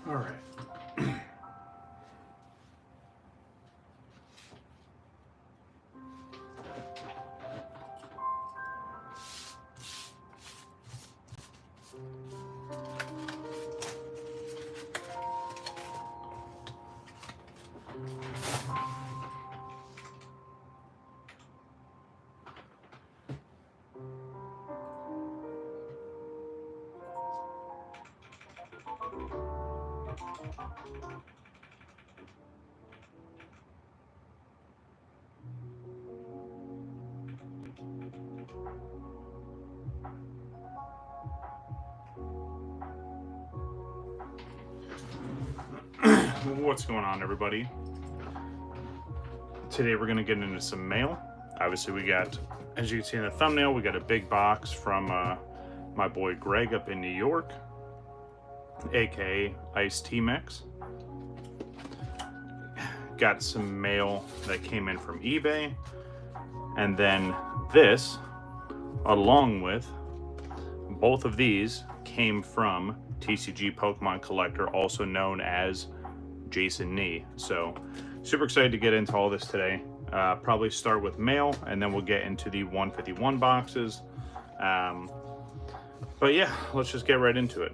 All right. What's going on, everybody? Today we're going to get into some mail. Obviously we got, as you can see in the thumbnail, we got a big box from my boy Greg up in New York, aka Ice T-Mex. Got some mail that came in from eBay, and then this, along with both of these, came from TCG Pokemon Collector, also known as Jason Nee. So super excited to get into all this today. Probably start with mail, and then we'll get into the 151 boxes. But yeah, let's just get right into it.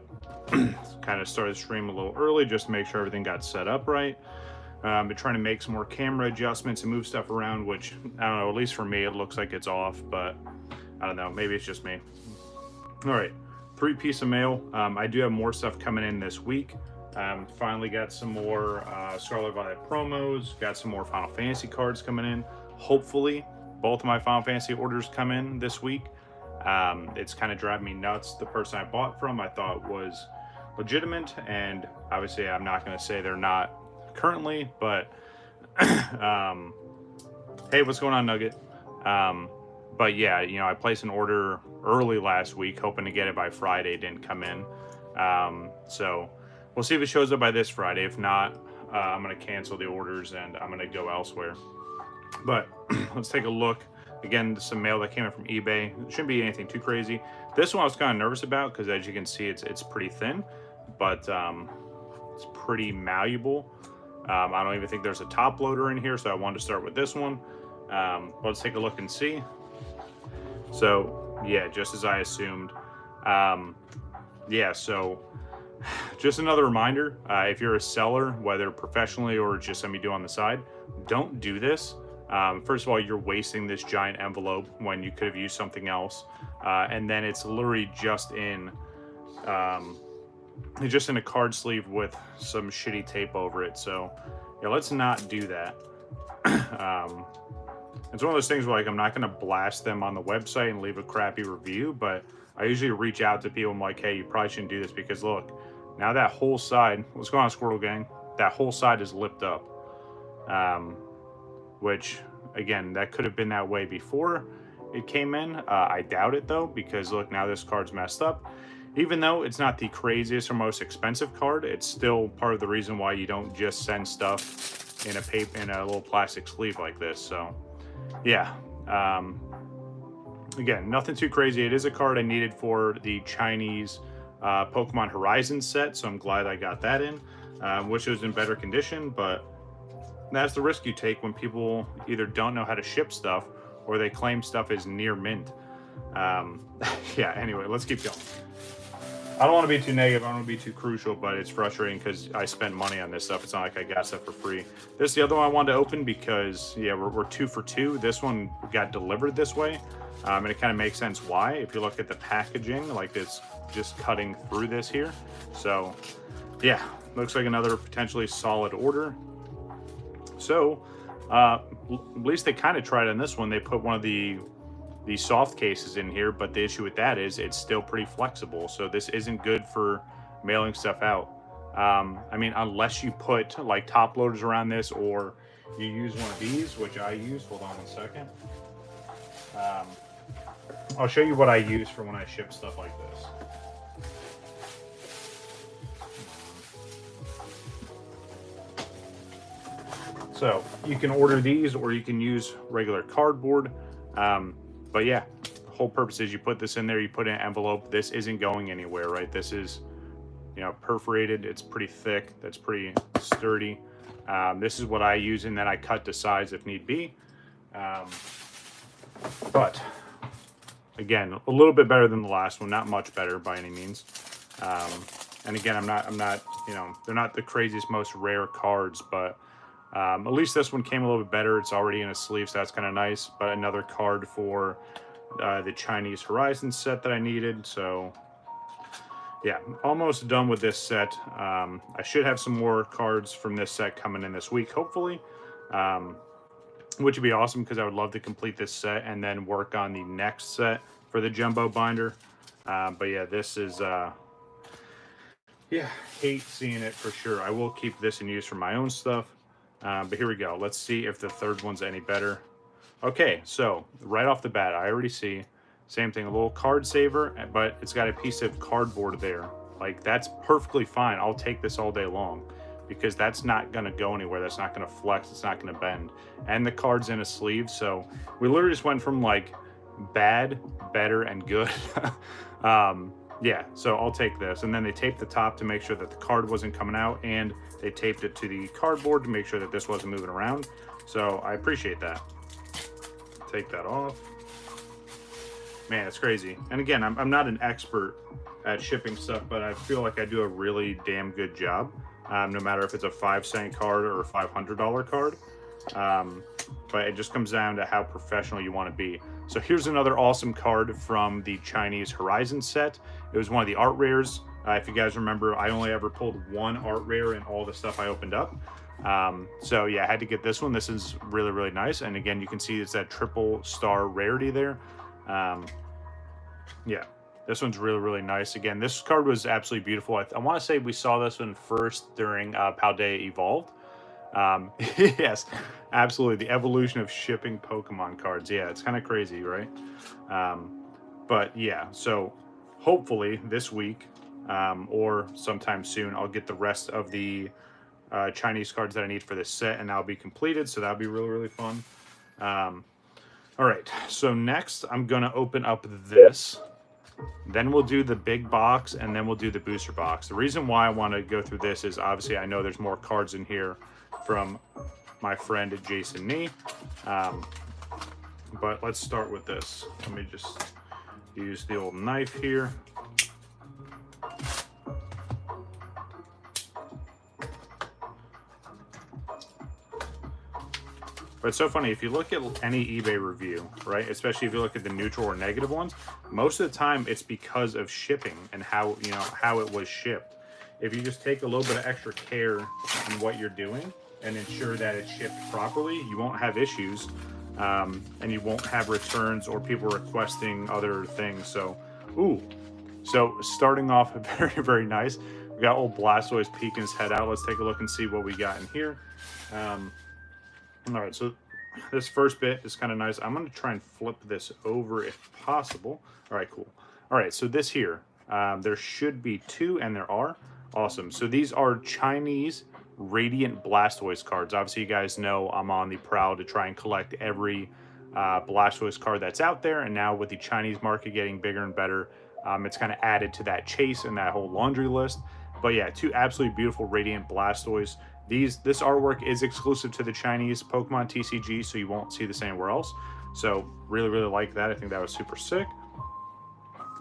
Kind of started the stream a little early just to make sure everything got set up right. Been trying to make some more camera adjustments and move stuff around, which, I don't know, at least for me, it looks like it's off, but I don't know, maybe it's just me. All right, 3-piece of mail. I do have more stuff coming in this week. Finally got some more Scarlet Violet promos, got some more Final Fantasy cards coming in. Hopefully, both of my Final Fantasy orders come in this week. It's kind of driving me nuts. The person I bought from I thought was legitimate, and obviously I'm not going to say they're not currently, but hey, what's going on, Nugget? But yeah, you know, I placed an order early last week hoping to get it by Friday. It didn't come in, so we'll see if it shows up by this Friday. If not, I'm going to cancel the orders and I'm going to go elsewhere. But let's take a look. Again, some mail that came in from eBay. It shouldn't be anything too crazy. This one I was kind of nervous about because, as you can see, it's pretty thin, but it's pretty malleable. I don't even think there's a top loader in here, so I wanted to start with this one. Let's take a look and see. So yeah, just as I assumed. Yeah, so just another reminder, if you're a seller, whether professionally or just somebody do on the side, don't do this. First of all, you're wasting this giant envelope when you could have used something else. And then it's literally just in a card sleeve with some shitty tape over it. So yeah, let's not do that. It's one of those things where, like, I'm not going to blast them on the website and leave a crappy review, but I usually reach out to people. I'm like, hey, you probably shouldn't do this because look, now that whole side, what's going on, Squirtle Gang? That whole side is lipped up. Which, again, that could have been that way before it came in. I doubt it, though, because look, now this card's messed up. Even though it's not the craziest or most expensive card, it's still part of the reason why you don't just send stuff in a little plastic sleeve like this. So, yeah. Again, nothing too crazy. It is a card I needed for the Chinese Pokemon Horizon set, so I'm glad I got that in. Wish it was in better condition, but that's the risk you take when people either don't know how to ship stuff or they claim stuff is near mint. Yeah, anyway, let's keep going. I don't want to be too negative. I don't want to be too crucial, but it's frustrating because I spent money on this stuff. It's not like I got stuff for free. This is the other one I wanted to open because, yeah, we're 2 for 2. This one got delivered this way, and it kind of makes sense why. If you look at the packaging, like it's just cutting through this here. So, yeah, looks like another potentially solid order. So, at least they kind of tried on this one. They put one of the soft cases in here, but the issue with that is it's still pretty flexible. So this isn't good for mailing stuff out. I mean, unless you put like top loaders around this or you use one of these, which I use. Hold on one second. I'll show you what I use for when I ship stuff like this. So you can order these or you can use regular cardboard. But yeah, the whole purpose is you put this in there, you put in an envelope. This isn't going anywhere, right? This is, you know, perforated. It's pretty thick. That's pretty sturdy. This is what I use, and then I cut to size if need be. But again, a little bit better than the last one. Not much better by any means. And again, I'm not, you know, they're not the craziest, most rare cards, but at least this one came a little bit better. It's already in a sleeve, so that's kind of nice. But another card for the Chinese Horizon set that I needed. So, yeah, almost done with this set. I should have some more cards from this set coming in this week, hopefully. Which would be awesome because I would love to complete this set and then work on the next set for the jumbo binder. But yeah, this is... yeah, hate seeing it for sure. I will keep this in use for my own stuff. But here we go. Let's see if the third one's any better. Okay, so right off the bat, I already see same thing, a little card saver, but it's got a piece of cardboard there. Like, that's perfectly fine. I'll take this all day long because that's not going to go anywhere. That's not going to flex. It's not going to bend. And the card's in a sleeve. So we literally just went from like bad, better, and good. Yeah, so I'll take this. And then they taped the top to make sure that the card wasn't coming out, and they taped it to the cardboard to make sure that this wasn't moving around. So I appreciate that. Take that off. Man, it's crazy. And again, I'm not an expert at shipping stuff, but I feel like I do a really damn good job, no matter if it's a 5-cent card or a $500 card. But it just comes down to how professional you want to be. So here's another awesome card from the Chinese Horizon set. It was one of the art rares. If you guys remember, I only ever pulled one art rare in all the stuff I opened up. So yeah, I had to get this one. This is really, really nice. And again, you can see it's that triple star rarity there. Yeah, this one's really, really nice. Again, this card was absolutely beautiful. I want to say we saw this one first during Paldea Evolved. Yes, absolutely. The evolution of shipping Pokemon cards. Yeah, it's kind of crazy, right? But yeah, so hopefully this week or sometime soon, I'll get the rest of the Chinese cards that I need for this set, and that'll be completed. So that'll be really, really fun. All right, so next I'm going to open up this. Then we'll do the big box, and then we'll do the booster box. The reason why I want to go through this is obviously I know there's more cards in here from my friend Jason Nee. But let's start with this. Let me just use the old knife here. But it's so funny, if you look at any eBay review, right, especially if you look at the neutral or negative ones, most of the time it's because of shipping and how, you know, how it was shipped. If you just take a little bit of extra care in what you're doing and ensure that it's shipped properly, you won't have issues. and you won't have returns or people requesting other things. So, ooh, so starting off very, very nice. We got old Blastoise peeking his head out. Let's take a look and see what we got in here. All right, so this first bit is kind of nice. I'm going to try and flip this over if possible. All right, cool. All right, so this here, there should be two, and there are. Awesome. So these are Chinese Radiant Blastoise cards. Obviously, you guys know I'm on the prowl to try and collect every Blastoise card that's out there, and now with the Chinese market getting bigger and better, it's kind of added to that chase and that whole laundry list. But yeah, two absolutely beautiful Radiant Blastoise. This artwork is exclusive to the Chinese Pokemon TCG, so you won't see this anywhere else. So really, really like that. I think that was super sick.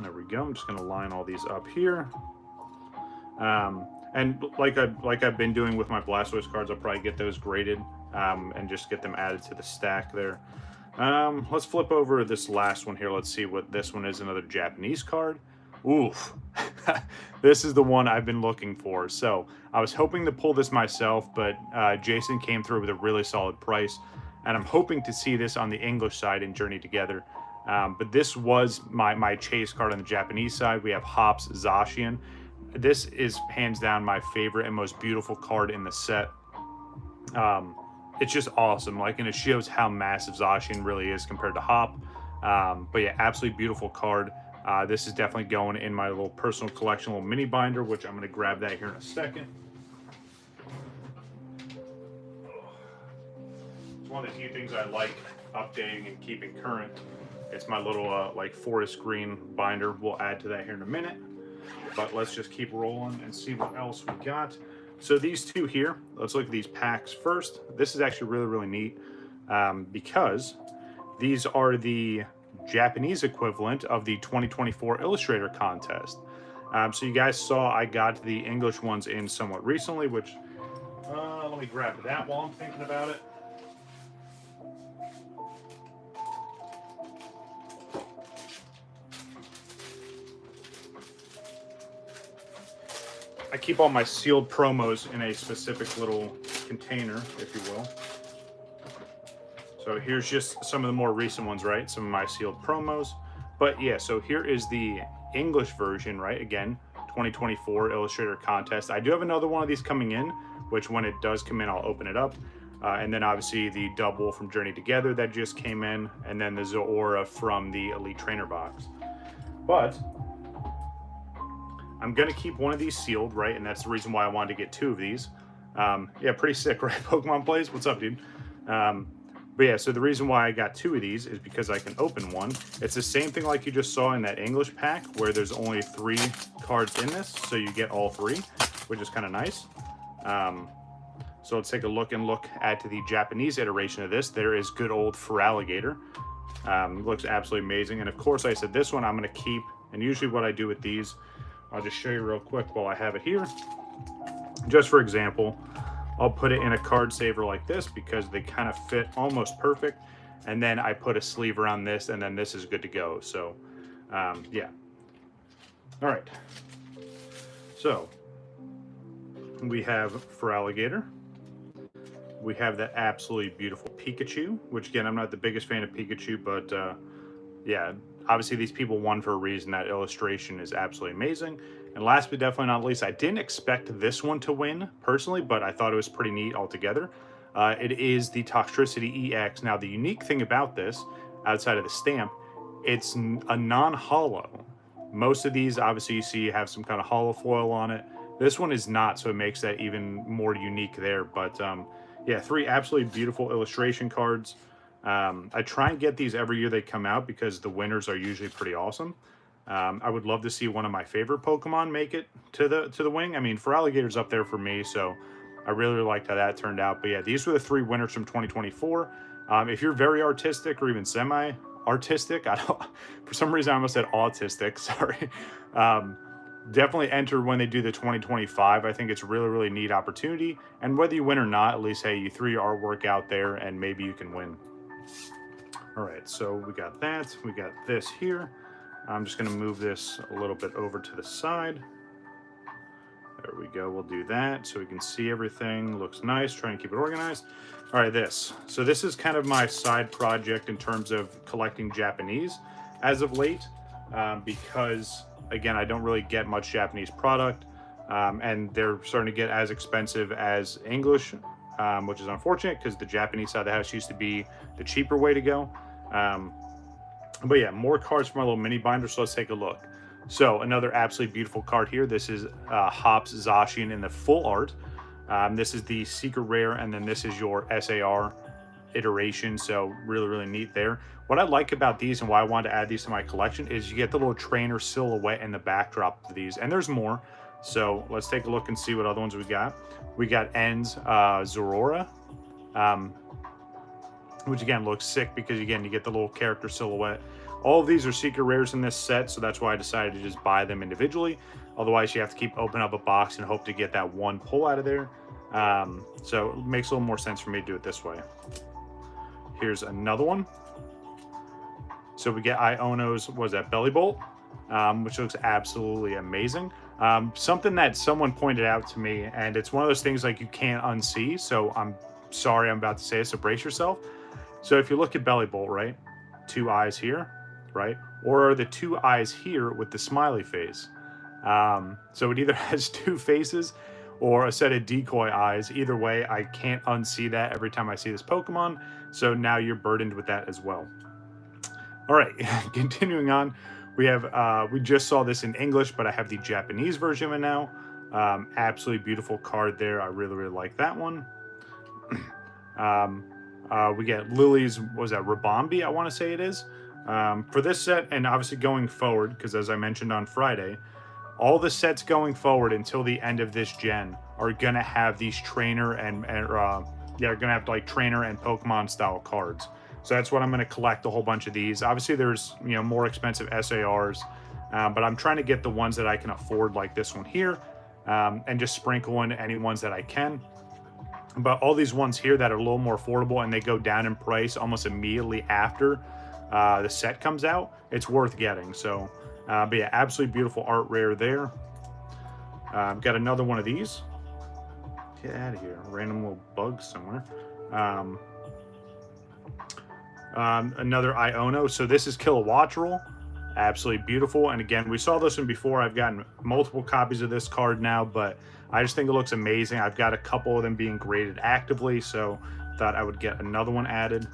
There we go. I'm just going to line all these up here. And like I've been doing with my Blastoise cards, I'll probably get those graded and just get them added to the stack there. Let's flip over this last one here. Let's see what this one is. Another Japanese card. Oof. This is the one I've been looking for. So I was hoping to pull this myself, but Jason came through with a really solid price, and I'm hoping to see this on the English side in Journey Together. But this was my chase card on the Japanese side. We have Hops Zacian. This is hands down my favorite and most beautiful card in the set. It's just awesome, like, and it shows how massive Zacian really is compared to Hop. But yeah, absolutely beautiful card. This is definitely going in my little personal collection, little mini binder, which I'm going to grab that here in a second. It's one of the few things I like updating and keeping current. It's my little like forest green binder. We'll add to that here in a minute. But let's just keep rolling and see what else we got. So these two here, let's look at these packs first. This is actually really, really neat because these are the Japanese equivalent of the 2024 Illustrator contest. So you guys saw I got the English ones in somewhat recently, which, let me grab that while I'm thinking about it. I keep all my sealed promos in a specific little container, if you will. So here's just some of the more recent ones, right? Some of my sealed promos. But yeah, so here is the English version, right? Again, 2024 Illustrator contest. I do have another one of these coming in, which when it does come in, I'll open it up. And then obviously the double from Journey Together that just came in, and then the Zora from the Elite Trainer box. But I'm gonna keep one of these sealed, right? And that's the reason why I wanted to get two of these. Yeah, pretty sick, right? Pokemon Plays, what's up, dude? But yeah, so the reason why I got two of these is because I can open one. It's the same thing like you just saw in that English pack, where there's only 3 cards in this, so you get all 3, which is kind of nice. So let's take a look at the Japanese iteration of this. There is good old Feraligatr. Looks absolutely amazing. And of course, like I said, this one I'm going to keep. And usually what I do with these, I'll just show you real quick while I have it here. Just for example, I'll put it in a card saver like this because they kind of fit almost perfect. And then I put a sleeve around this, and then this is good to go. So, yeah. All right. So, we have Feraligatr. We have that absolutely beautiful Pikachu, which again, I'm not the biggest fan of Pikachu, but yeah, obviously these people won for a reason. That illustration is absolutely amazing. And last but definitely not least, I didn't expect this one to win personally, but I thought it was pretty neat altogether. It is the Toxtricity EX. Now, the unique thing about this, outside of the stamp, it's a non-holo. Most of these, obviously, you see have some kind of holo foil on it. This one is not, so it makes that even more unique there. But yeah, 3 absolutely beautiful illustration cards. I try and get these every year they come out because the winners are usually pretty awesome. I would love to see one of my favorite Pokemon make it to the wing. I mean, Feraligatr's up there for me, so I really, really liked how that turned out. But yeah, these were the 3 winners from 2024. If you're very artistic or even semi-artistic, for some reason I almost said autistic, sorry. Definitely enter when they do the 2025. I think it's a really, really neat opportunity. And whether you win or not, at least, hey, you threw your artwork out there and maybe you can win. All right, so we got that. We got this here. I'm just going to move this a little bit over to the side. There we go. We'll do that so we can see everything. Looks nice. Trying to keep it organized. All right, this. So this is kind of my side project in terms of collecting Japanese as of late, because again, I don't really get much Japanese product, and they're starting to get as expensive as English, which is unfortunate because the Japanese side of the house used to be the cheaper way to go. But yeah, more cards from my little mini binder. So let's take a look. So another absolutely beautiful card here. This is Hops Zacian in the full art. This is the secret rare, and then this is your SAR iteration. So really, really neat there. What I like about these and why I wanted to add these to my collection is you get the little trainer silhouette in the backdrop of these, and there's more. So let's take a look and see what other ones we got. We got Ends Zorora, which again looks sick because again you get the little character silhouette. All of these are secret rares in this set, so that's why I decided to just buy them individually. Otherwise, you have to keep opening up a box and hope to get that one pull out of there. So it makes a little more sense for me to do it this way. Here's another one. So we get Iono's, was that Belly Bolt, which looks absolutely amazing. Something that someone pointed out to me, and it's one of those things like you can't unsee, so I'm sorry I'm about to say it, so brace yourself. So if you look at Belly Bolt, right? 2 eyes here, right? Or are the 2 eyes here with the smiley face? So it either has 2 faces or a set of decoy eyes. Either way, I can't unsee that every time I see this Pokemon. So now you're burdened with that as well. All right, continuing on, we have, we just saw this in English, but I have the Japanese version of it now. Absolutely beautiful card there. I really, really like that one. We get Lily's, what was that, Rabambi, I want to say it is. For this set, and obviously going forward, because as I mentioned on Friday, all the sets going forward until the end of this gen are going to have these trainer and they're going to have like trainer and Pokemon style cards. So that's what I'm going to collect, a whole bunch of these. Obviously there's, you know, more expensive SARs, but I'm trying to get the ones that I can afford, like this one here, and just sprinkle in any ones that I can. But all these ones here that are a little more affordable and they go down in price almost immediately after the set comes out, it's worth getting. So, but yeah, absolutely beautiful art rare there. Got another one of these. Get out of here, random little bug somewhere. Another Iono. So this is Kilowattrel. Absolutely beautiful. And again, we saw this one before. I've gotten multiple copies of this card now, but I just think it looks amazing. I've got a couple of them being graded actively, so thought I would get another one added.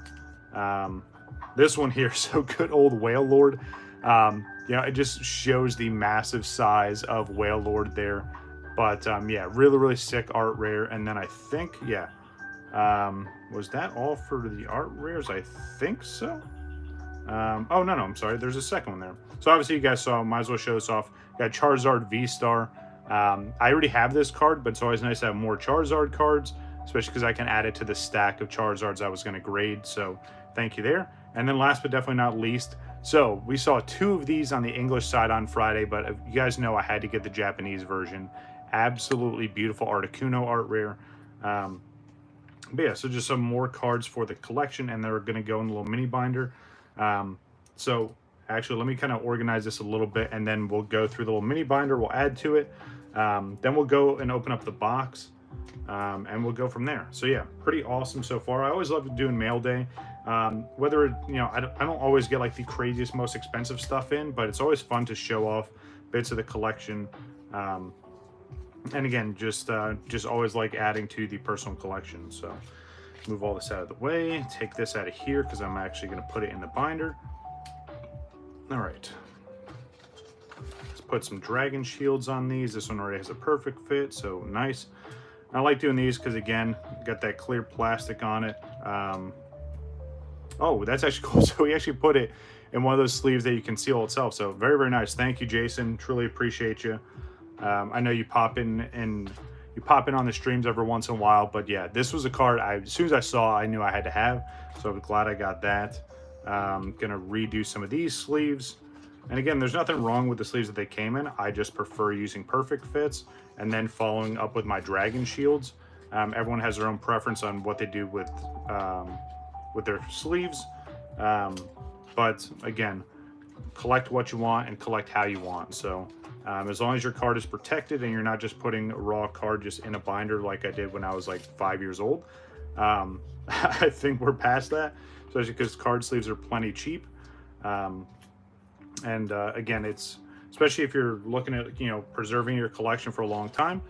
This one here, so good old Whale Lord. You know, it just shows the massive size of Whale Lord there. But yeah, really, really sick art rare. And then I think, yeah, was that all for the art rares? I think so. Oh, no, I'm sorry. There's a second one there. So obviously you guys saw, might as well show this off. Got Charizard V-Star. I already have this card, but it's always nice to have more Charizard cards, especially because I can add it to the stack of Charizards I was going to grade. So thank you there. And then last but definitely not least, so we saw 2 of these on the English side on Friday, but you guys know I had to get the Japanese version. Absolutely beautiful Articuno art rare. But yeah, so just some more cards for the collection, and they're going to go in the little mini binder. So actually, let me kind of organize this a little bit, and then we'll go through the little mini binder. We'll add to it. Then we'll go and open up the box, and we'll go from there. So yeah, pretty awesome so far. I always love doing mail day. Whether, you know, I don't always get like the craziest, most expensive stuff in, but it's always fun to show off bits of the collection. And again, just always like adding to the personal collection. So move all this out of the way, take this out of here because I'm actually going to put it in the binder. All right, let's put some dragon shields on these. This one already has a perfect fit, so nice. I like doing these because again, got that clear plastic on it. Oh, that's actually cool. So we actually put it in one of those sleeves that you can seal itself. So very, very nice. Thank you, Jason. Truly appreciate you. I know you pop in on the streams every once in a while, but yeah, this was a card as soon as I saw, I knew I had to have. So I'm glad I got that. Gonna redo some of these sleeves. And again, there's nothing wrong with the sleeves that they came in. I just prefer using perfect fits and then following up with my dragon shields. Everyone has their own preference on what they do with their sleeves. But again, collect what you want and collect how you want. So As long as your card is protected and you're not just putting a raw card just in a binder like I did when I was like 5 years old. I think we're past that, especially because card sleeves are plenty cheap. Again, it's especially if you're looking at, you know, preserving your collection for a long time.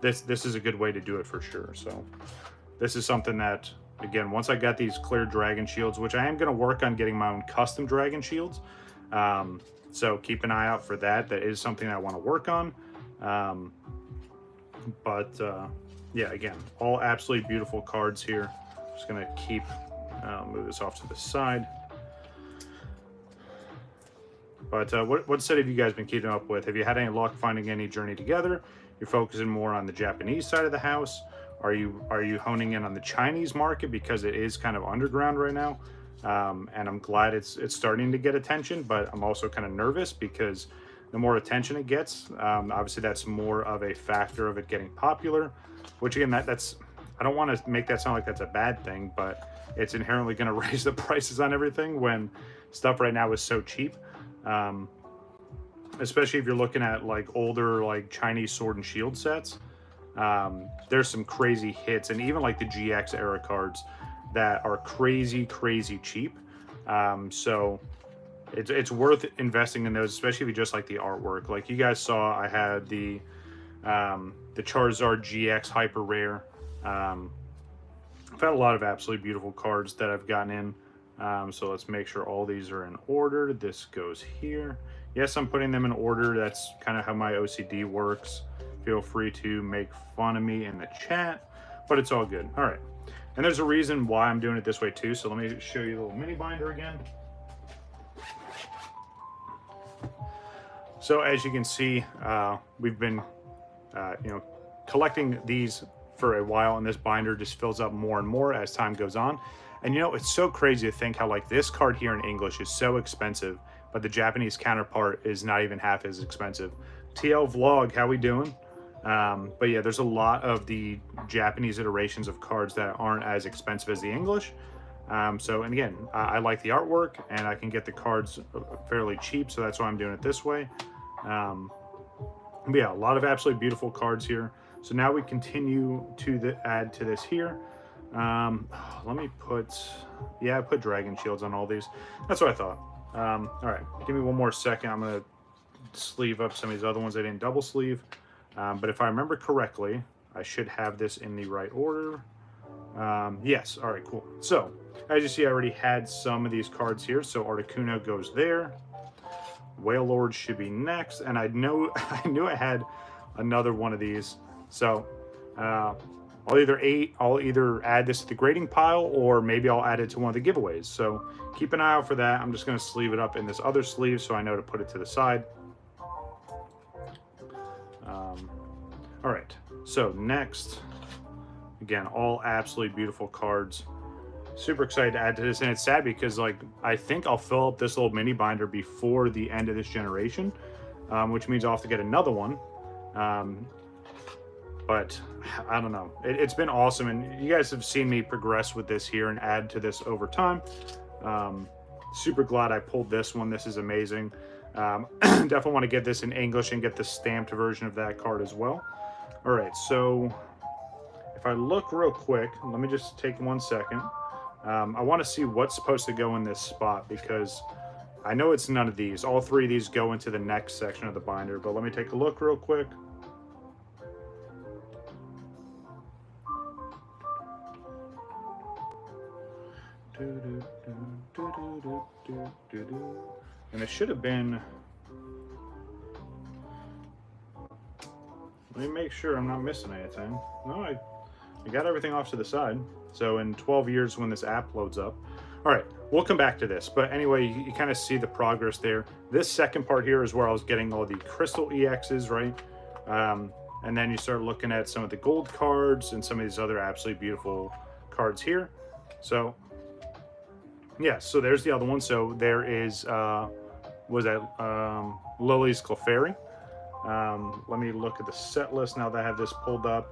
This is a good way to do it for sure. So this is something that, again, once I got these clear dragon shields, which I am going to work on getting my own custom dragon shields. So keep an eye out for that. That is something I want to work on. Yeah, again, all absolutely beautiful cards here. Just going to keep, move this off to the side. But what set have you guys been keeping up with? Have you had any luck finding any Journey Together? You're focusing more on the Japanese side of the house. Are you honing in on the Chinese market because it is kind of underground right now? And I'm glad it's starting to get attention, but I'm also kind of nervous because the more attention it gets, obviously that's more of a factor of it getting popular. Which again, that's I don't want to make that sound like that's a bad thing, but it's inherently going to raise the prices on everything when stuff right now is so cheap. Especially if you're looking at like older like Chinese Sword and Shield sets. There's some crazy hits, and even like the GX era cards that are crazy cheap. So it's worth investing in those, especially if you just like the artwork. Like you guys saw, I had the Charizard GX Hyper Rare. I've had a lot of absolutely beautiful cards that I've gotten in. So let's make sure all these are in order. This goes here. Yes, I'm putting them in order. That's kind of how my OCD works. Feel free to make fun of me in the chat, but it's all good. All right. And there's a reason why I'm doing it this way too. So let me show you the little mini binder again. So as you can see, we've been, you know, collecting these for a while, and this binder just fills up more and more as time goes on. And you know, it's so crazy to think how like this card here in English is so expensive, but the Japanese counterpart is not even half as expensive. TL Vlog, how we doing? But yeah, there's a lot of the Japanese iterations of cards that aren't as expensive as the English. So, and again, I like the artwork and I can get the cards fairly cheap. So that's why I'm doing it this way. But yeah, a lot of absolutely beautiful cards here. So now we continue to add to this here. Let me put, yeah, I put Dragon Shields on all these. That's what I thought. All right, give me one more second. I'm going to sleeve up some of these other ones I didn't double sleeve. But if I remember correctly, I should have this in the right order. Yes, all right, cool. So, as you see, I already had some of these cards here. So Articuno goes there. Whale Lord should be next. And I knew I had another one of these. So, I'll either add this to the grading pile or maybe I'll add it to one of the giveaways. So keep an eye out for that. I'm just going to sleeve it up in this other sleeve so I know to put it to the side. All right, so next, again, all absolutely beautiful cards. Super excited to add to this, and it's sad because like I think I'll fill up this little mini binder before the end of this generation, which means I'll have to get another one. But I don't know. It's been awesome, and you guys have seen me progress with this here and add to this over time. Super glad I pulled this one. This is amazing. Definitely want to get this in English and get the stamped version of that card as well. All right, so if I look real quick, let me just take 1 second. I want to see what's supposed to go in this spot because I know it's none of these. All three of these go into the next section of the binder, but let me take a look real quick. And it should have been, let me make sure I'm not missing anything. No, I got everything off to the side. So in 12 years when this app loads up. All right, we'll come back to this. But anyway, you kind of see the progress there. This second part here is where I was getting all the crystal EXs, right? And then you start looking at some of the gold cards and some of these other absolutely beautiful cards here. So yeah, so there's the other one. So there is, was that Lily's Clefairy. Let me look at the set list now that I have this pulled up.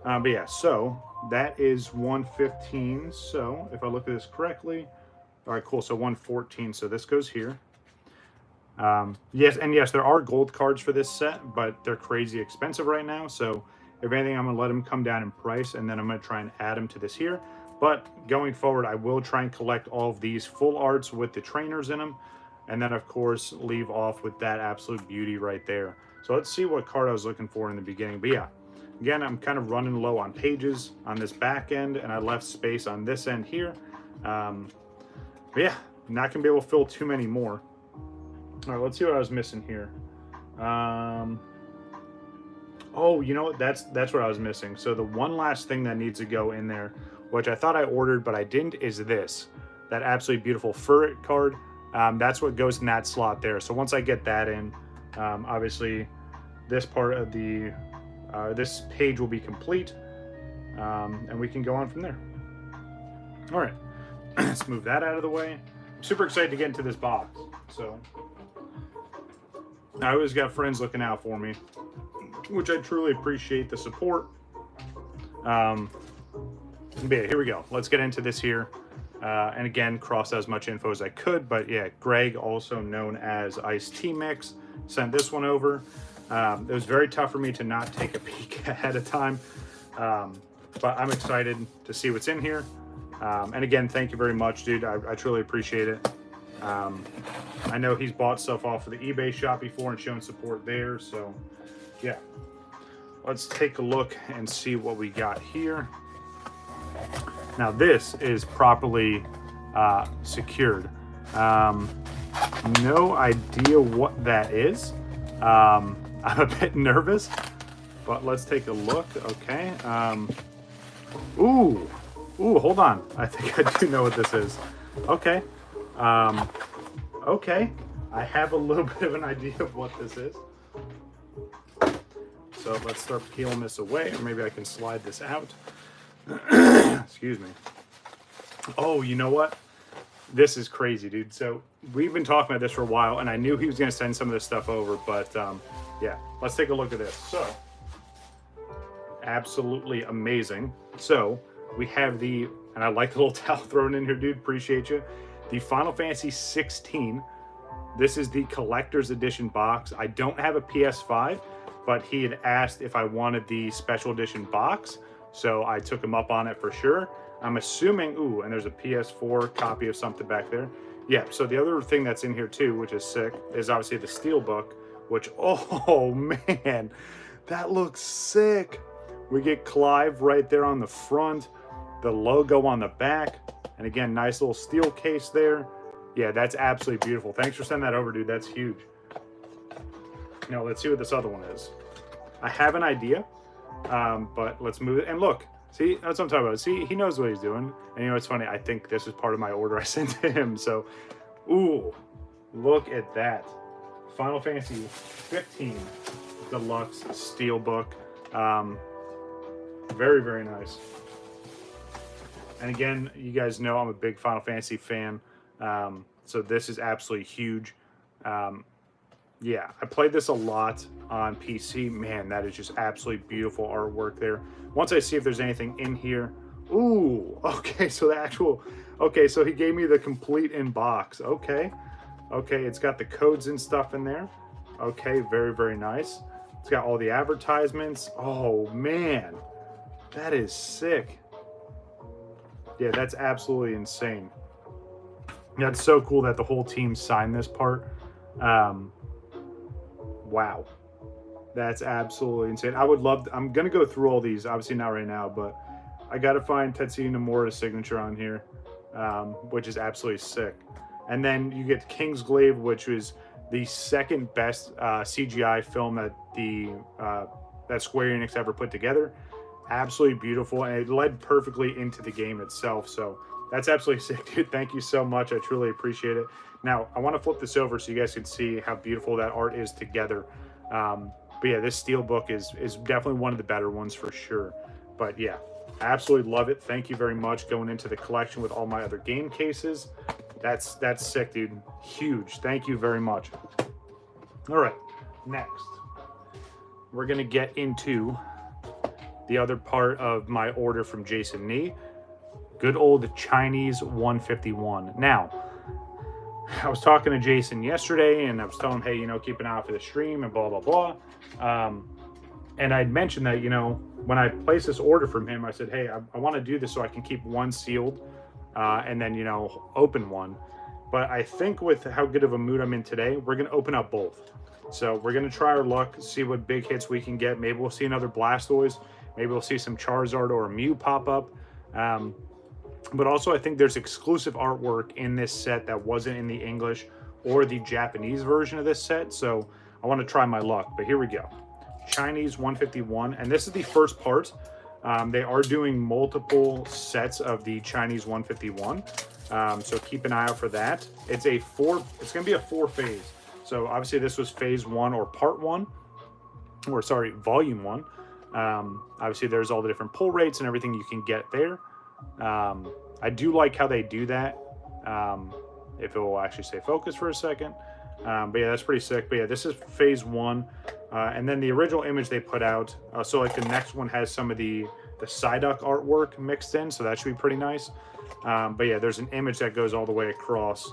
But yeah, so that is 115. So if I look at this correctly, all right, cool. So 114. So this goes here. Yes, and yes, there are gold cards for this set, but they're crazy expensive right now. So if anything, I'm going to let them come down in price, and then I'm going to try and add them to this here. But going forward, I will try and collect all of these full arts with the trainers in them. And then, of course, leave off with that absolute beauty right there. So let's see what card I was looking for in the beginning. But yeah, again, I'm kind of running low on pages on this back end, and I left space on this end here. But yeah, not going to be able to fill too many more. All right, let's see what I was missing here. Oh, you know what? That's what I was missing. So the one last thing that needs to go in there, which I thought I ordered but I didn't, is this. That absolutely beautiful Furret card. That's what goes in that slot there. So once I get that in, obviously this part of the this page will be complete, and we can go on from there. All right, let's move that out of the way. I'm super excited to get into this box. So I always got friends looking out for me, which I truly appreciate the support. But yeah, here we go. Let's get into this here. And again, cross as much info as I could. But yeah, Greg, also known as Ice Tea Mix, sent this one over. It was very tough for me to not take a peek ahead of time. But I'm excited to see what's in here. And again, thank you very much, dude. I truly appreciate it. I know he's bought stuff off of the eBay shop before and shown support there. So yeah, let's take a look and see what we got here. Now this is properly secured. No idea what that is. I'm a bit nervous, but let's take a look. Okay. Ooh, hold on. I think I do know what this is. Okay. Okay. I have a little bit of an idea of what this is. So let's start peeling this away, or maybe I can slide this out. Excuse me. Oh, you know what? This is crazy, dude. So we've been talking about this for a while, and I knew he was going to send some of this stuff over, but yeah, let's take a look at this. So absolutely amazing. So we have the, and I like the little towel thrown in here, dude. Appreciate you. The Final Fantasy 16. This is the collector's edition box. I don't have a PS5, but he had asked if I wanted the special edition box. So I took him up on it for sure. I'm assuming, ooh, and there's a PS4 copy of something back there. Yeah, so the other thing that's in here too, which is sick, is obviously the Steelbook, which, oh man, that looks sick. We get Clive right there on the front, the logo on the back, and again, nice little steel case there. Yeah, that's absolutely beautiful. Thanks for sending that over, dude. That's huge. Now, let's see what this other one is. I have an idea. But let's move it. And look, see, that's what I'm talking about. See, he knows what he's doing. And you know, it's funny. I think this is part of my order I sent to him. So, ooh, look at that. Final Fantasy 15 Deluxe Steelbook. Very, very nice. And again, you guys know I'm a big Final Fantasy fan. So this is absolutely huge. Yeah, I played this a lot on PC. Man, that is just absolutely beautiful artwork there. Once I see if there's anything in here. Ooh, okay, so the actual, okay, so he gave me the complete in box. Okay, it's got the codes and stuff in there. Okay, very, very nice. It's got all the advertisements. Oh, man, that is sick. Yeah, that's absolutely insane. That's so cool that the whole team signed this part. Wow, that's absolutely insane. I would love, I'm going to go through all these, obviously not right now, but I got to find Tetsuya Nomura's signature on here, which is absolutely sick. And then you get Kingsglaive, which was the second best CGI film that that Square Enix ever put together. Absolutely beautiful, and it led perfectly into the game itself. So that's absolutely sick, dude. Thank you so much. I truly appreciate it. Now, I want to flip this over so you guys can see how beautiful that art is together. But yeah, this Steelbook is definitely one of the better ones for sure. But yeah, absolutely love it. Thank you very much. Going into the collection with all my other game cases. That's sick, dude. Huge. Thank you very much. All right, next. We're going to get into the other part of my order from Jason Nee. Good old Chinese 151. Now, I was talking to Jason yesterday, and I was telling him, hey, you know, keep an eye out for the stream and blah, blah, blah. And I'd mentioned that, you know, when I placed this order from him, I said, hey, I want to do this so I can keep one sealed and then, you know, open one. But I think with how good of a mood I'm in today, we're going to open up both. So we're going to try our luck, see what big hits we can get. Maybe we'll see another Blastoise. Maybe we'll see some Charizard or a Mew pop up. But also I think there's exclusive artwork in this set that wasn't in the English or the Japanese version of this set. So I want to try my luck. But here we go. Chinese 151. And this is the first part. They are doing multiple sets of the Chinese 151. So keep an eye out for that. It's going to be a 4-phase. So obviously this was phase 1 or part 1, or sorry, volume 1. Obviously there's all the different pull rates and everything you can get there. I do like how they do that. If it will actually stay focused for a second. But yeah, that's pretty sick. But yeah, this is phase 1. And then the original image they put out. So like the next one has some of the Psyduck artwork mixed in. So that should be pretty nice. But yeah, there's an image that goes all the way across.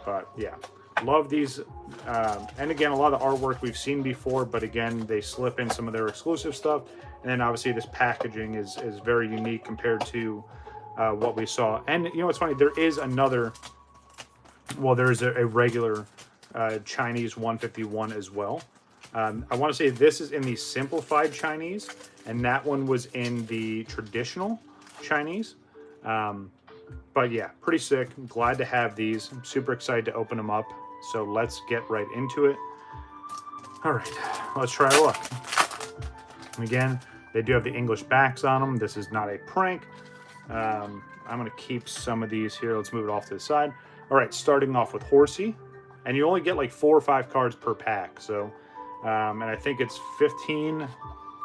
But yeah, love these. And again, a lot of the artwork we've seen before, but again, they slip in some of their exclusive stuff. And then obviously this packaging is very unique compared to what we saw. And you know what's funny? There is another, well, there's a regular Chinese 151 as well. I want to say this is in the simplified Chinese, and that one was in the traditional Chinese. But yeah, pretty sick. I'm glad to have these. I'm super excited to open them up. So let's get right into it. All right, let's try our luck. And again, they do have the English backs on them. This is not a prank. I'm going to keep some of these here. Let's move it off to the side. All right, starting off with Horsey. And you only get like 4 or 5 cards per pack. So, and I think it's 15.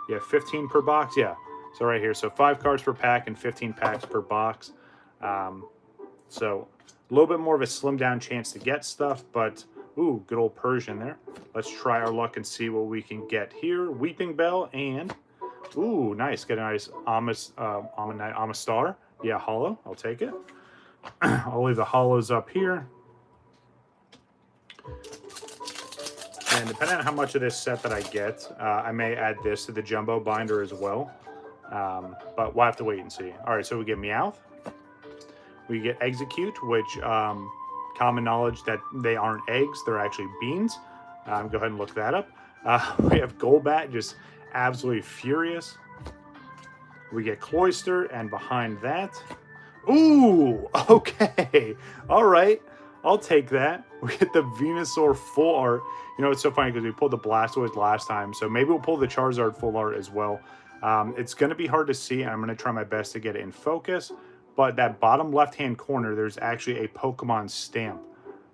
Yeah, 15 per box. Yeah. So right here. So 5 cards per pack and 15 packs per box. So a little bit more of a slim down chance to get stuff. But, ooh, good old Persian there. Let's try our luck and see what we can get here. Weeping Bell and, ooh, nice. Get a nice Amistar. Yeah, hollow. I'll take it. I'll leave the hollows up here. And depending on how much of this set that I get, I may add this to the jumbo binder as well. But we'll have to wait and see. All right, so we get Meowth. We get Execute, which common knowledge that they aren't eggs. They're actually beans. Go ahead and look that up. We have Golbat, just absolutely furious. We get Cloyster, and behind that... Ooh, okay. All right. I'll take that. We get the Venusaur full art. You know, it's so funny because we pulled the Blastoise last time, so maybe we'll pull the Charizard full art as well. It's going to be hard to see, and I'm going to try my best to get it in focus. But that bottom left-hand corner, there's actually a Pokemon stamp.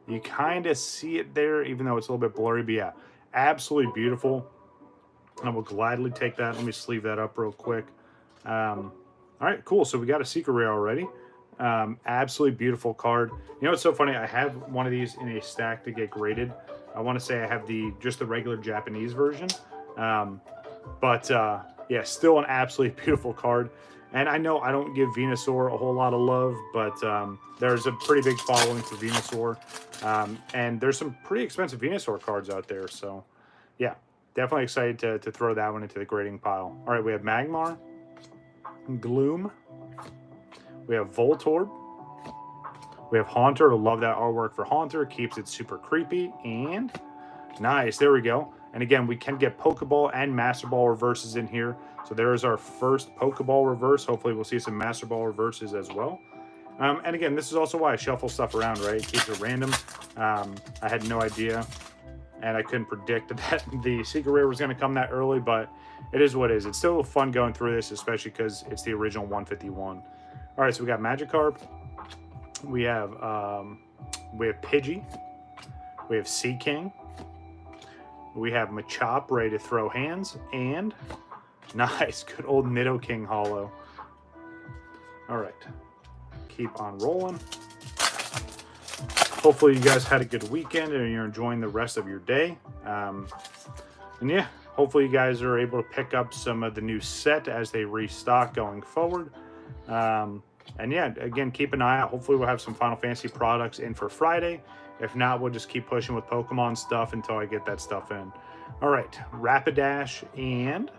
You kind of see it there, even though it's a little bit blurry. But yeah, absolutely beautiful. I will gladly take that. Let me sleeve that up real quick. All right, cool. So we got a secret rare already. Absolutely beautiful card. You know, it's so funny. I have one of these in a stack to get graded. I want to say I have just the regular Japanese version. Yeah, still an absolutely beautiful card. And I know I don't give Venusaur a whole lot of love, but there's a pretty big following for Venusaur. And there's some pretty expensive Venusaur cards out there. So, yeah, definitely excited to throw that one into the grading pile. All right, we have Magmar, Gloom. We have Voltorb. We have Haunter. I love that artwork for Haunter. Keeps it super creepy. And nice. There we go. And again, we can get Pokeball and Master Ball reverses in here. So there is our first Pokeball reverse. Hopefully we'll see some Master Ball reverses as well. And again, this is also why I shuffle stuff around, right? It keeps it random. I had no idea. And I couldn't predict that the Secret Rare was going to come that early. But it is what it is. It's still fun going through this, especially because it's the original 151. All right, so we got Magikarp. We have Pidgey. We have Seaking. We have Machop ready to throw hands, and nice, good old Nidoking hollow. All right, keep on rolling. Hopefully you guys had a good weekend and you're enjoying the rest of your day. And yeah, hopefully you guys are able to pick up some of the new set as they restock going forward. And yeah, again, keep an eye out. Hopefully we'll have some Final Fantasy products in for Friday. If not, we'll just keep pushing with Pokemon stuff until I get that stuff in. All right, Rapidash and...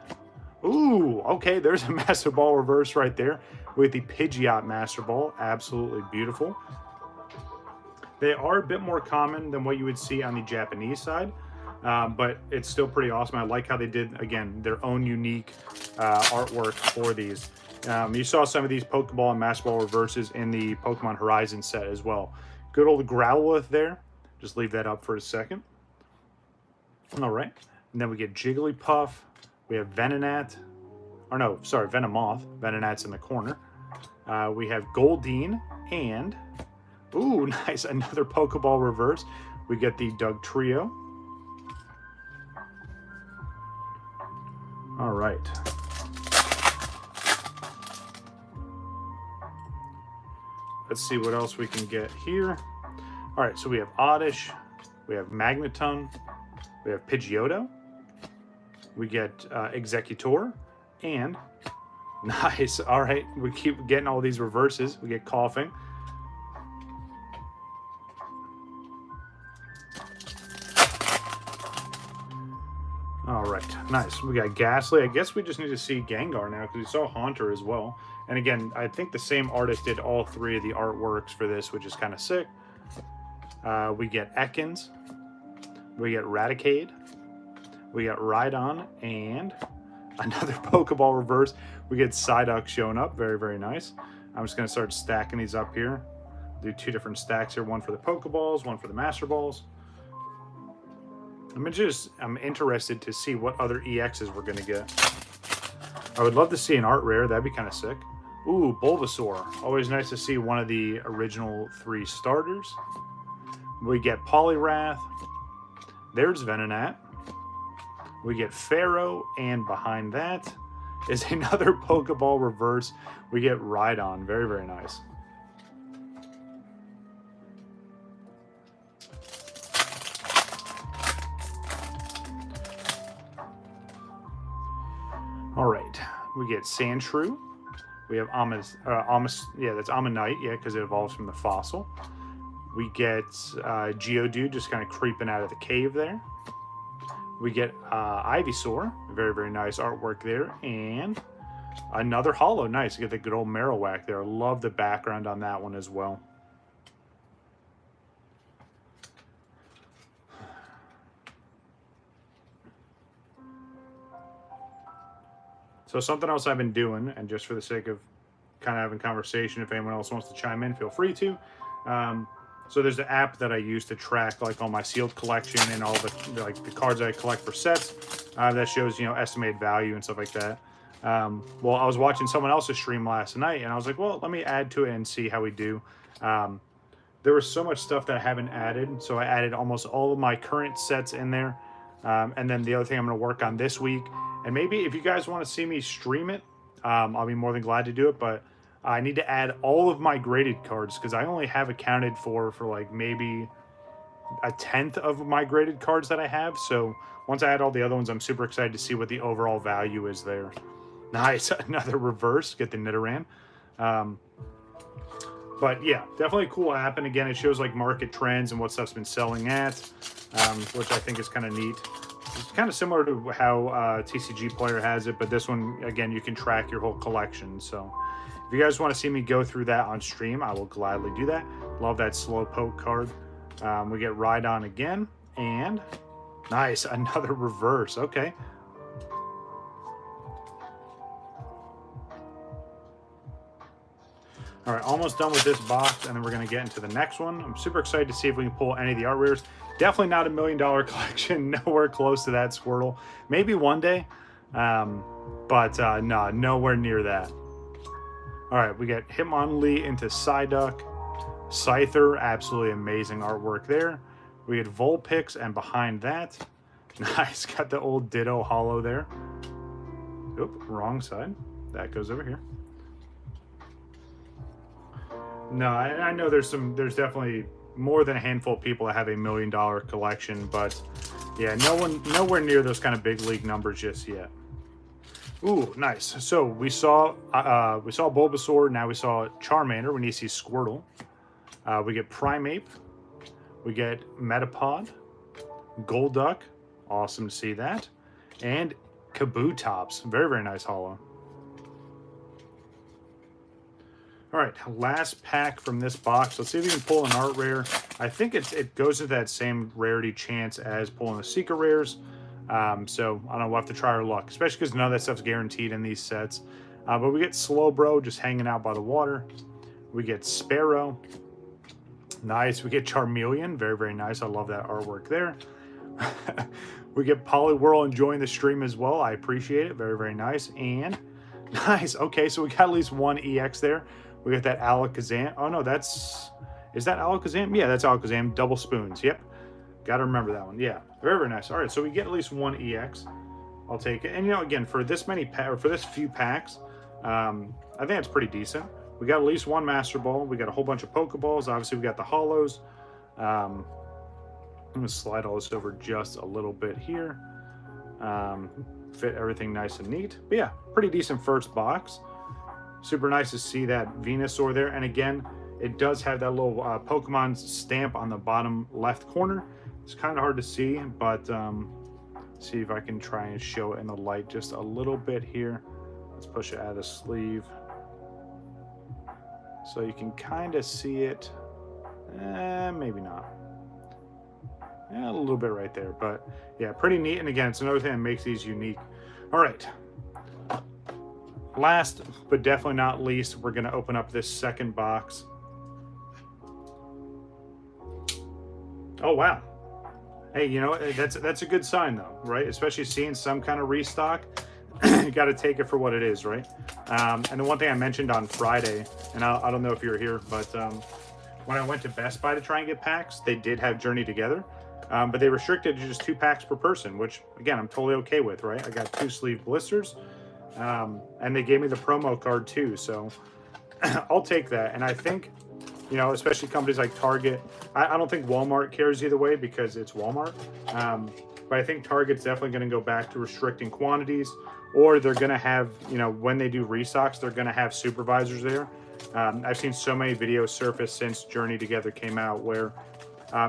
Ooh, okay, there's a Master Ball reverse right there with the Pidgeot Master Ball. Absolutely beautiful. They are a bit more common than what you would see on the Japanese side, but it's still pretty awesome. I like how they did, again, their own unique artwork for these. You saw some of these Pokeball and Master Ball reverses in the Pokemon Horizon set as well. Good old Growlithe there. Just leave that up for a second. All right, and then we get Jigglypuff. We have Venonat, or no, sorry, Venomoth. Venonat's in the corner. We have Goldeen and, ooh, nice, another Pokeball reverse. We get the Dugtrio. All right. Let's see what else we can get here. All right, so we have Oddish, we have Magneton, we have Pidgeotto. We get Executor, and nice. All right, we keep getting all these reverses. We get Coughing. All right, nice. We got Ghastly. I guess we just need to see Gengar now because we saw Haunter as well. And again, I think the same artist did all three of the artworks for this, which is kind of sick. We get Ekans. We get Raticate. We got Rhydon and another Pokeball reverse. We get Psyduck showing up. Very, very nice. I'm just going to start stacking these up here. Do two different stacks here. One for the Pokeballs, one for the Master Balls. I'm interested to see what other EXs we're going to get. I would love to see an art rare. That'd be kind of sick. Ooh, Bulbasaur. Always nice to see one of the original 3 starters. We get Poliwrath. There's Venonat. We get Pharaoh, and behind that is another Pokeball reverse. We get Rhydon. Very, very nice. All right, we get Sandshrew. We have that's Ammonite, yeah, because it evolves from the fossil. We get Geodude just kind of creeping out of the cave there. We get Ivysaur, very, very nice artwork there, and another holo. Nice, you get the good old Marowak there. Love the background on that one as well. So something else I've been doing, and just for the sake of kind of having conversation, if anyone else wants to chime in, feel free to. So there's an app that I use to track like all my sealed collection and all the cards I collect for sets. That shows, you know, estimated value and stuff like that. Well, I was watching someone else's stream last night, and I was like, well, let me add to it and see how we do. There was so much stuff that I haven't added, so I added almost all of my current sets in there. And then the other thing I'm going to work on this week, and maybe if you guys want to see me stream it, I'll be more than glad to do it, but I need to add all of my graded cards because I only have accounted for like maybe a 10th of my graded cards that I have. So once I add all the other ones, I'm super excited to see what the overall value is there. Nice, another reverse, get the Nidoran. But yeah, definitely a cool app. And again, it shows like market trends and what stuff's been selling at, which I think is kind of neat. It's kind of similar to how TCG Player has it, but this one, again, you can track your whole collection. So if you guys want to see me go through that on stream, I will gladly do that. Love that Slowpoke card. We get Rhydon again, and nice, another reverse. Okay. All right, almost done with this box, and then we're going to get into the next one. I'm super excited to see if we can pull any of the art rares. Definitely not $1 million collection. Nowhere close to that, Squirtle. Maybe one day, but no, nowhere near that. All right, we get Hitmonlee into Psyduck. Scyther, absolutely amazing artwork there. We get Vulpix, and behind that, nice, got the old Ditto holo there. Oop, wrong side. That goes over here. No, I know there's definitely more than a handful of people that have $1 million collection, but yeah, nowhere near those kind of big league numbers just yet. Ooh, nice. So we saw Bulbasaur, now we saw Charmander. We need to see Squirtle. We get Primeape. We get Metapod, Golduck, awesome to see that, and Kabutops, very, very nice holo. All right, last pack from this box. Let's see if we can pull an art rare. I think it goes into that same rarity chance as pulling the secret rares. So I don't know, we'll have to try our luck, especially because none of that stuff's guaranteed in these sets. But we get Slowbro just hanging out by the water. We get Sparrow. Nice. We get Charmeleon. Very, very nice. I love that artwork there. We get Poliwhirl enjoying the stream as well. I appreciate it. Very, very nice. And nice. Okay, so we got at least one EX there. We got that Alakazam. Oh, no, is that Alakazam? Yeah, that's Alakazam. Double spoons. Yep. Got to remember that one. Yeah, very, very nice. All right, so we get at least one EX. I'll take it. And, you know, again, for this few packs, I think it's pretty decent. We got at least one Master Ball. We got a whole bunch of Pokeballs. Obviously, we got the Holos. I'm going to slide all this over just a little bit here. Fit everything nice and neat. But yeah, pretty decent first box. Super nice to see that Venusaur there. And again, it does have that little Pokemon stamp on the bottom left corner. It's kind of hard to see, but see if I can try and show it in the light just a little bit here. Let's push it out of the sleeve. So you can kind of see it. Maybe not. Yeah, a little bit right there. But yeah, pretty neat. And again, it's another thing that makes these unique. All right. Last, but definitely not least, we're going to open up this second box. Oh, wow. Hey, you know, that's a good sign, though, right? Especially seeing some kind of restock. You got to take it for what it is, right? And the one thing I mentioned on Friday, and I don't know if you were here, but when I went to Best Buy to try and get packs, they did have Journey Together, but they restricted to just 2 packs per person, which, again, I'm totally okay with, right? I got 2 sleeve blisters, and they gave me the promo card, too, so I'll take that. And I think, you know, especially companies like Target, I don't think Walmart cares either way because it's Walmart, but I think Target's definitely going to go back to restricting quantities, or they're going to have, you know, when they do restocks, they're going to have supervisors there. I've seen so many videos surface since Journey Together came out where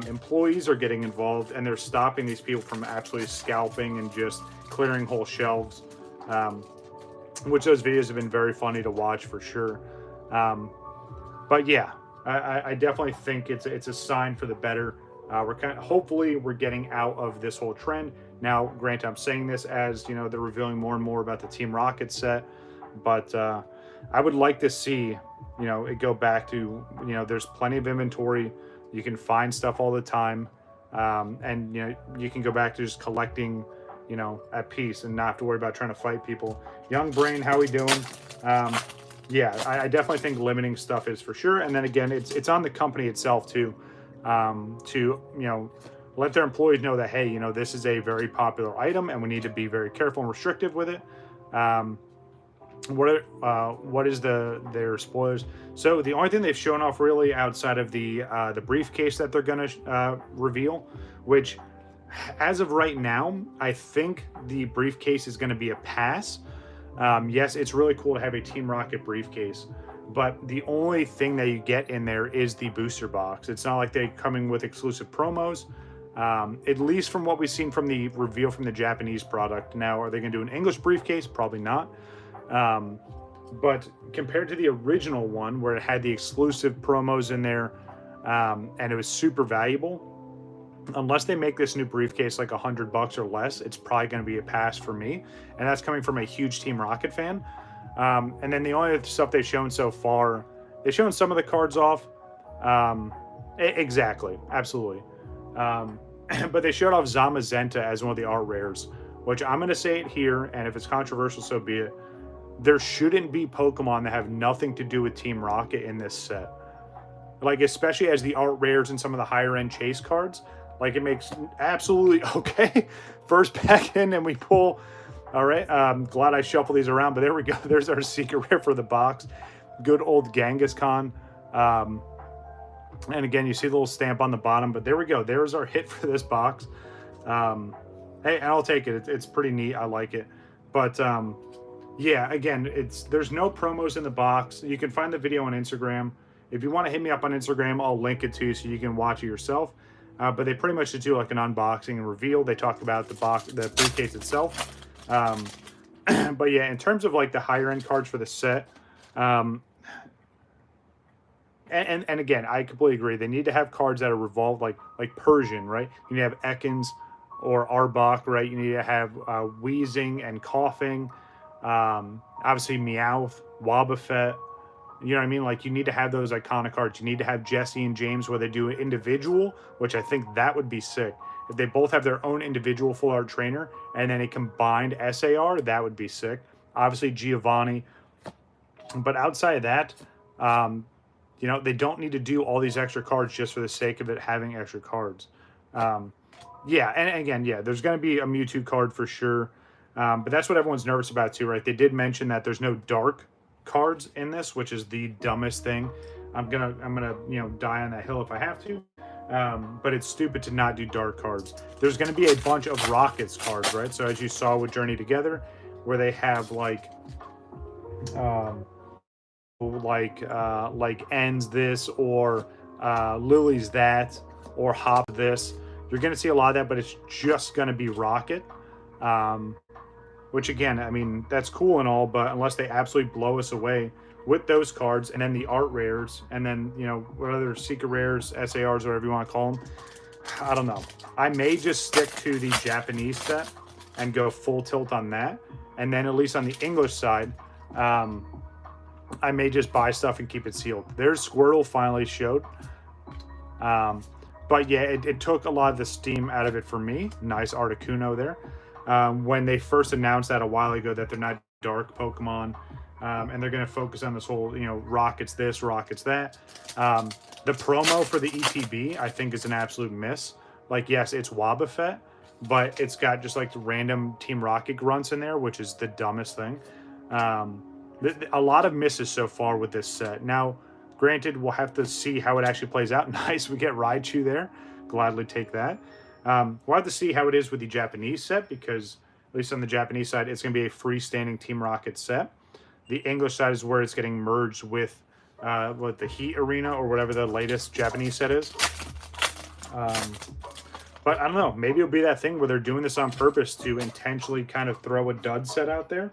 employees are getting involved and they're stopping these people from absolutely scalping and just clearing whole shelves, which those videos have been very funny to watch for sure. But yeah, I definitely think it's a sign for the better. Hopefully we're getting out of this whole trend. Now, granted, I'm saying this as, you know, they're revealing more and more about the Team Rocket set, but I would like to see, you know, it go back to, you know, there's plenty of inventory. You can find stuff all the time, and, you know, you can go back to just collecting, you know, at peace and not have to worry about trying to fight people. Young Brain, how we doing? Yeah, I definitely think limiting stuff is for sure. And then again, it's on the company itself too, to, you know, let their employees know that, hey, you know, this is a very popular item and we need to be very careful and restrictive with it. What is their spoilers? So the only thing they've shown off really outside of the briefcase that they're going to reveal, which as of right now, I think the briefcase is going to be a pass. Yes, it's really cool to have a Team Rocket briefcase, but the only thing that you get in there is the booster box. It's not like they're coming with exclusive promos, at least from what we've seen from the reveal from the Japanese product. Now, are they going to do an English briefcase? Probably not. But compared to the original one where it had the exclusive promos in there, and it was super valuable, unless they make this new briefcase like $100 or less, it's probably going to be a pass for me. And that's coming from a huge Team Rocket fan. And then the only other stuff they've shown so far, they've shown some of the cards off. Exactly. Absolutely. But they showed off Zamazenta as one of the art rares, which I'm going to say it here. And if it's controversial, so be it. There shouldn't be Pokemon that have nothing to do with Team Rocket in this set. Like, especially as the art rares and some of the higher end chase cards. Like, it makes absolutely okay. First pack in and we pull. All right. Glad I shuffle these around, but there we go. There's our secret rare for the box. Good old Kangaskhan. And again, you see the little stamp on the bottom, but there we go. There's our hit for this box. Hey, I'll take it. It's pretty neat. I like it. But yeah, again, there's no promos in the box. You can find the video on Instagram. If you want to hit me up on Instagram, I'll link it to you so you can watch it yourself. but they pretty much just do like an unboxing and reveal. They talk about the briefcase itself. But yeah, in terms of like the higher end cards for the set, and again, I completely agree. They need to have cards that are revolved like Persian, right? You need to have Ekans or Arbok, right? You need to have Wheezing and Coughing. Obviously, Meowth, Wobbuffet. You know what I mean? Like, you need to have those iconic cards. You need to have Jesse and James where they do an individual, which I think that would be sick. If they both have their own individual full art trainer and then a combined SAR, that would be sick. Obviously, Giovanni. But outside of that, you know, they don't need to do all these extra cards just for the sake of it having extra cards. Yeah, and again, yeah, there's going to be a Mewtwo card for sure. But that's what everyone's nervous about too, right? They did mention that there's no dark cards in this, which is the dumbest thing. I'm gonna you know, die on that hill if I have to. But it's stupid to not do dark cards. There's going to be a bunch of Rockets cards, right? So as you saw with Journey Together, where they have like Ends this, or Lily's that, or Hop this. You're going to see a lot of that, but it's just going to be Rocket. Which again, I mean, that's cool and all, but unless they absolutely blow us away with those cards, and then the art rares, and then, you know, what other secret rares, SARs, whatever you want to call them, I don't know. I may just stick to the Japanese set and go full tilt on that. And then at least on the English side, I may just buy stuff and keep it sealed. There's Squirtle finally showed. But yeah, it took a lot of the steam out of it for me. Nice Articuno there. When they first announced that a while ago that they're not dark Pokemon, and they're going to focus on this whole, you know, Rockets this, Rockets that. The promo for the ETB, I think, is an absolute miss. Like, yes, it's Wobbuffet, but it's got just like random Team Rocket grunts in there, which is the dumbest thing. A lot of misses so far with this set. Now, granted, we'll have to see how it actually plays out. Nice, we get Raichu there. Gladly take that. We'll have to see how it is with the Japanese set, because at least on the Japanese side, it's going to be a freestanding Team Rocket set. The English side is where it's getting merged with the Heat Arena or whatever the latest Japanese set is. But I don't know. Maybe it'll be that thing where they're doing this on purpose to intentionally kind of throw a dud set out there,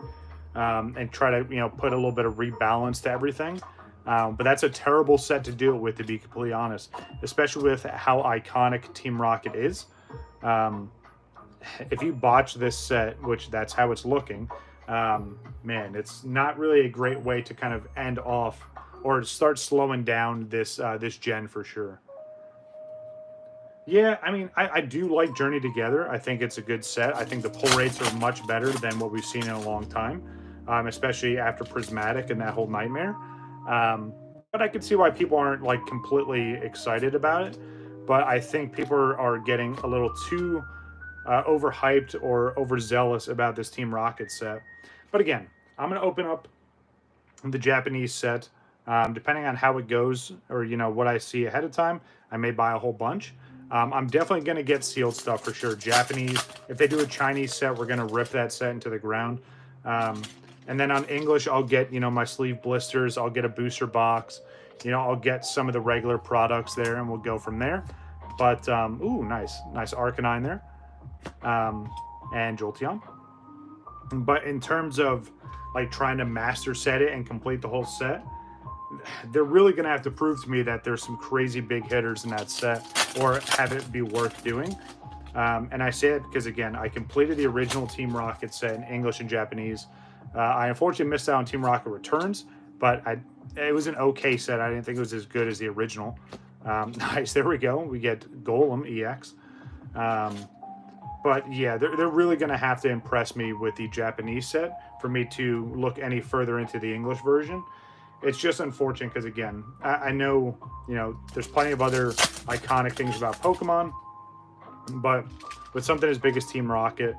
and try to, you know, put a little bit of rebalance to everything. But that's a terrible set to do it with, to be completely honest, especially with how iconic Team Rocket is. If you botch this set, which that's how it's looking, man, it's not really a great way to kind of end off or start slowing down this this gen for sure. Yeah, I mean, I do like Journey Together. I think it's a good set. I think the pull rates are much better than what we've seen in a long time, especially after Prismatic and that whole nightmare. But I could see why people aren't like completely excited about it. But I think people are getting a little too overhyped or overzealous about this Team Rocket set. But again, I'm going to open up the Japanese set. Depending on how it goes, or, you know, what I see ahead of time, I may buy a whole bunch. I'm definitely going to get sealed stuff for sure. Japanese, if they do a Chinese set, we're going to rip that set into the ground. And then on English, I'll get, you know, my sleeve blisters. I'll get a booster box. You know, I'll get some of the regular products there, and we'll go from there. But, ooh, nice Arcanine there. And Jolteon. But in terms of, like, trying to master set it and complete the whole set, they're really going to have to prove to me that there's some crazy big hitters in that set, or have it be worth doing. And I say it because, again, I completed the original Team Rocket set in English and Japanese. I unfortunately missed out on Team Rocket Returns, but it was an okay set. I didn't think it was as good as the original. Nice, there we go. We get Golem EX. But yeah, they're really going to have to impress me with the Japanese set for me to look any further into the English version. It's just unfortunate because, again, I know, you know, there's plenty of other iconic things about Pokemon, but with something as big as Team Rocket,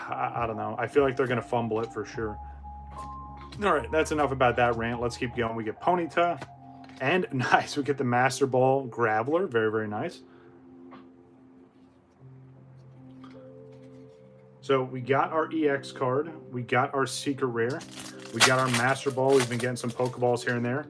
I don't know. I feel like they're going to fumble it for sure. All right, that's enough about that rant. Let's keep going. We get Ponyta, and nice, we get the Master Ball Graveler. Very, very nice. So we got our EX card. We got our Secret Rare. We got our Master Ball. We've been getting some Pokeballs here and there.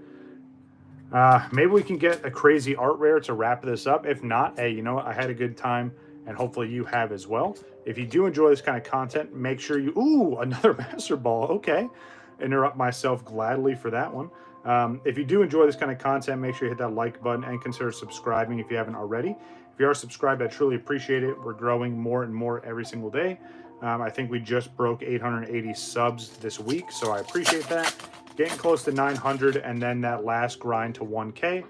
Maybe we can get a crazy art rare to wrap this up. If not, hey, you know what? I had a good time, and hopefully you have as well. If you do enjoy this kind of content, make sure you... Ooh, another Master Ball. Okay. Interrupt myself gladly for that one. If you do enjoy this kind of content, make sure you hit that like button and consider subscribing if you haven't already. If you are subscribed, I truly appreciate it. We're growing more and more every single day. I think we just broke 880 subs this week, so I appreciate that. Getting close to 900, and then that last grind to 1K,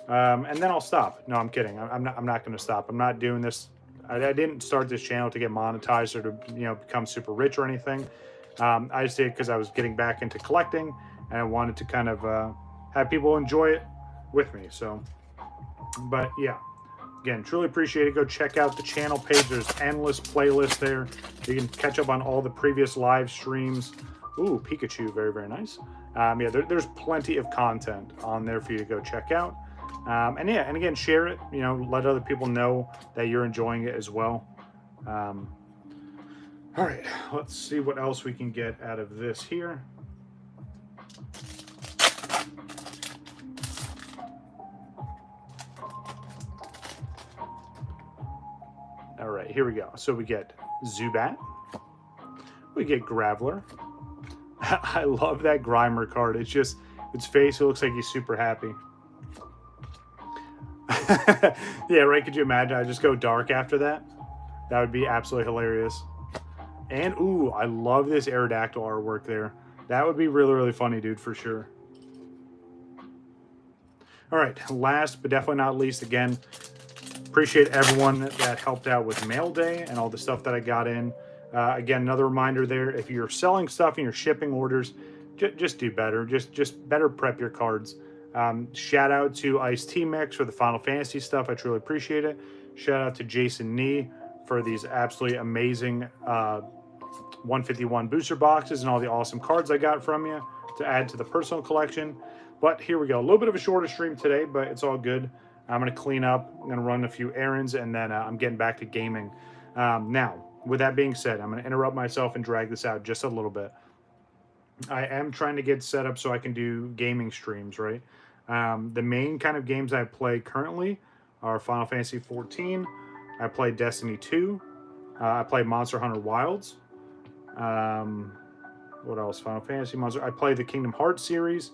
and then I'll stop. No, I'm kidding. I'm not going to stop. I'm not doing this. I didn't start this channel to get monetized or to become super rich or anything. I just did it because I was getting back into collecting, and I wanted to kind of have people enjoy it with me. So, but yeah. Again, truly appreciate it. Go check out the channel page. There's endless playlists there. You can catch up on all the previous live streams. Ooh, Pikachu, very, very nice. Yeah, there's plenty of content on there for you to go check out. And yeah, and again, share it. Let other people know that you're enjoying it as well. All right, let's see what else we can get out of this here. All right, here we go. So we get Zubat. We get Graveler. I love that Grimer card. It's just, its face, it looks like he's super happy. Yeah, right? Could you imagine? I just go dark after that? That would be absolutely hilarious. And, ooh, I love this Aerodactyl artwork there. That would be really, really funny, dude, for sure. All right, last but definitely not least, again, appreciate everyone that helped out with mail day and all the stuff that I got in. Again, another reminder there, if you're selling stuff and you're shipping orders, just do better. Just better prep your cards. Shout out to Ice T-Mix for the Final Fantasy stuff. I truly appreciate it. Shout out to Jason Nee for these absolutely amazing 151 booster boxes and all the awesome cards I got from you to add to the personal collection. But here we go. A little bit of a shorter stream today, but it's all good. I'm going to clean up. I'm going to run a few errands, and then I'm getting back to gaming. Now, with that being said, I'm going to interrupt myself and drag this out just a little bit. I am trying to get set up so I can do gaming streams, right? The main kind of games I play currently are Final Fantasy 14. I play Destiny 2. I play Monster Hunter Wilds. What else? Final Fantasy, Monster. I play the Kingdom Hearts series.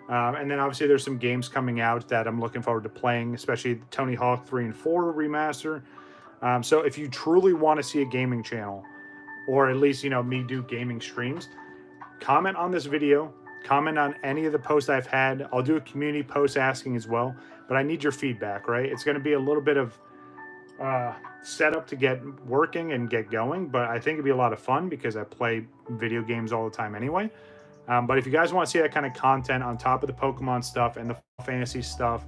And then obviously there's some games coming out that I'm looking forward to playing, especially Tony Hawk 3 and 4 remaster. So if you truly want to see a gaming channel, or at least, me do gaming streams, comment on this video, comment on any of the posts I've had. I'll do a community post asking as well, but I need your feedback, right? It's going to be a little bit of setup to get working and get going, but I think it'd be a lot of fun because I play video games all the time anyway. But if you guys want to see that kind of content on top of the Pokemon stuff and the fantasy stuff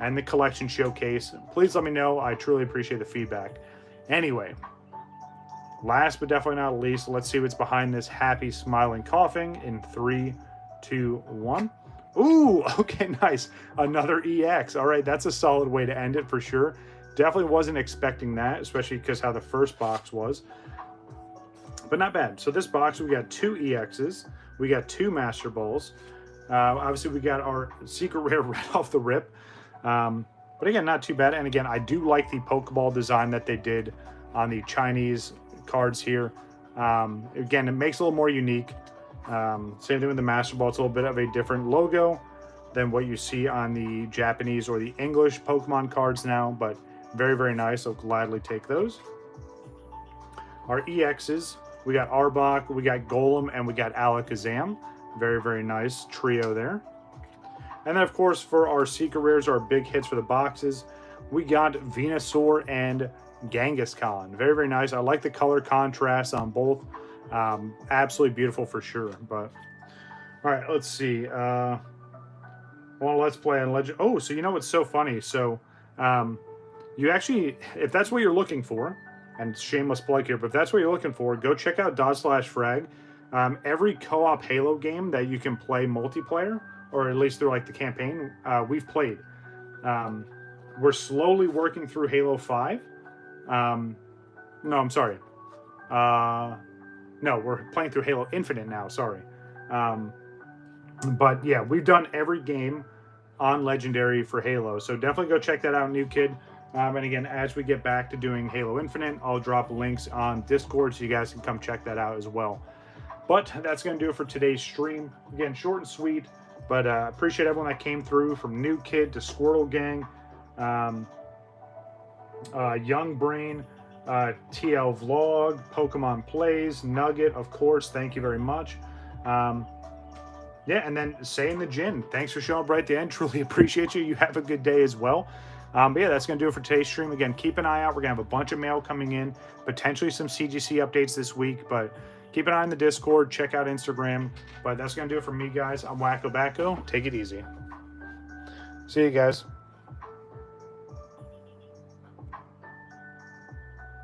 and the collection showcase, please let me know. I truly appreciate the feedback. Anyway, last but definitely not least, let's see what's behind this happy, smiling, coughing in 3, 2, 1. Ooh, okay, nice. Another EX. All right, that's a solid way to end it for sure. Definitely wasn't expecting that, especially because how the first box was. But not bad. So this box, we got 2 EXs. We got 2 Master Balls. Obviously, we got our secret rare right off the rip. But again, not too bad. And again, I do like the Pokeball design that they did on the Chinese cards here. Again, it makes it a little more unique. Same thing with the Master Ball. It's a little bit of a different logo than what you see on the Japanese or the English Pokemon cards now. But very, very nice. I'll gladly take those. Our EXs. We got Arbok, we got Golem, and we got Alakazam. Very, very nice trio there. And then, of course, for our secret rares, our big hits for the boxes, we got Venusaur and Kangaskhan. Very, very nice. I like the color contrast on both. Absolutely beautiful for sure. But all right, let's see. Well, let's play on Legend. Oh, so you know what's so funny? So you actually, if that's what you're looking for, and shameless plug here, but if that's what you're looking for, go check out /frag. Every co-op Halo game that you can play multiplayer, or at least through like the campaign, we've played. We're slowly working through Halo 5. No, I'm sorry. No, we're playing through Halo Infinite now, sorry. But yeah, we've done every game on Legendary for Halo. So definitely go check that out, new kid. And again, as we get back to doing Halo Infinite, I'll drop links on Discord so you guys can come check that out as well. But that's going to do it for today's stream. Again, short and sweet, but appreciate everyone that came through, from New Kid to Squirrel Gang, Young Brain, TL Vlog, Pokemon Plays, Nugget, of course. Thank you very much. Yeah, and then Saying the Jin, thanks for showing up right at the end. Truly appreciate you. You have a good day as well. But yeah, that's going to do it for today's stream. Again, keep an eye out. We're going to have a bunch of mail coming in, potentially some CGC updates this week, but keep an eye on the Discord. Check out Instagram. But that's going to do it for me, guys. I'm WakoBako. Take it easy. See you guys.